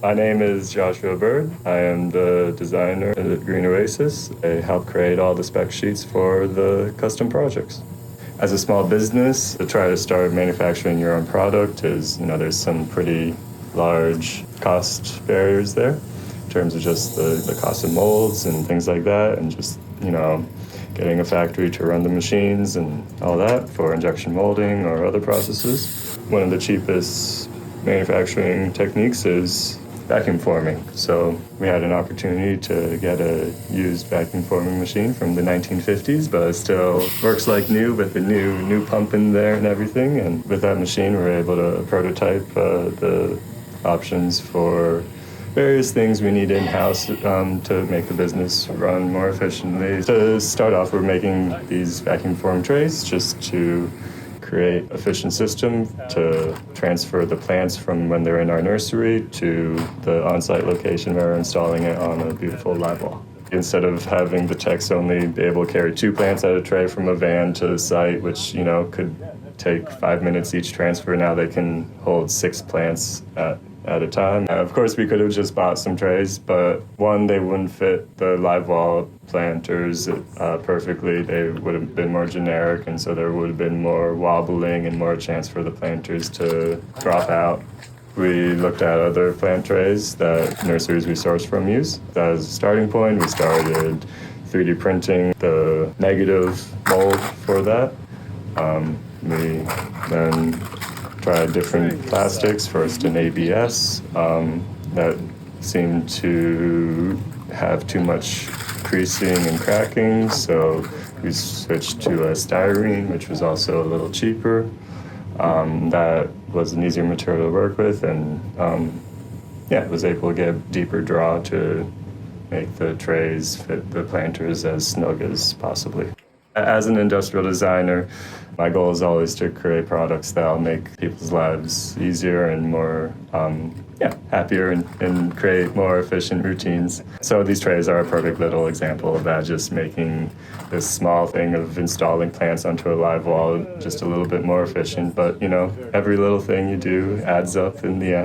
My name is Joshua Bird. I am the designer at Green Oasis. I help create all the spec sheets for the custom projects. As a small business, to try to start manufacturing your own product is, there's some pretty large cost barriers there in terms of just the cost of molds and things like that, and just, getting a factory to run the machines and all that for injection molding or other processes. One of the cheapest manufacturing techniques is vacuum forming. So we had an opportunity to get a used vacuum forming machine from the 1950s, but it still works like new with the new pump in there and everything. And with that machine, we were able to prototype the options for various things we need in-house to make the business run more efficiently. To start off, we're making these vacuum form trays just to create efficient system to transfer the plants from when they're in our nursery to the on-site location where we're installing it on a beautiful live wall. Instead of having the techs only be able to carry 2 plants at a tray from a van to the site, which could take 5 minutes each transfer, now they can hold 6 plants at a time. Of course, we could have just bought some trays, but one, they wouldn't fit the live wall planters perfectly. They would have been more generic, and so there would have been more wobbling and more chance for the planters to drop out. We looked at other plant trays that nurseries we sourced from use. As a starting point, we started 3D printing the negative mold for that. We then tried different plastics, first in ABS, that seemed to have too much creasing and cracking, so we switched to a styrene, which was also a little cheaper. That was an easier material to work with, and was able to get deeper draw to make the trays fit the planters as snug as possibly. As an industrial designer, my goal is always to create products that will make people's lives easier and more happier and create more efficient routines. So these trays are a perfect little example of that, just making this small thing of installing plants onto a live wall just a little bit more efficient. But, every little thing you do adds up in the end.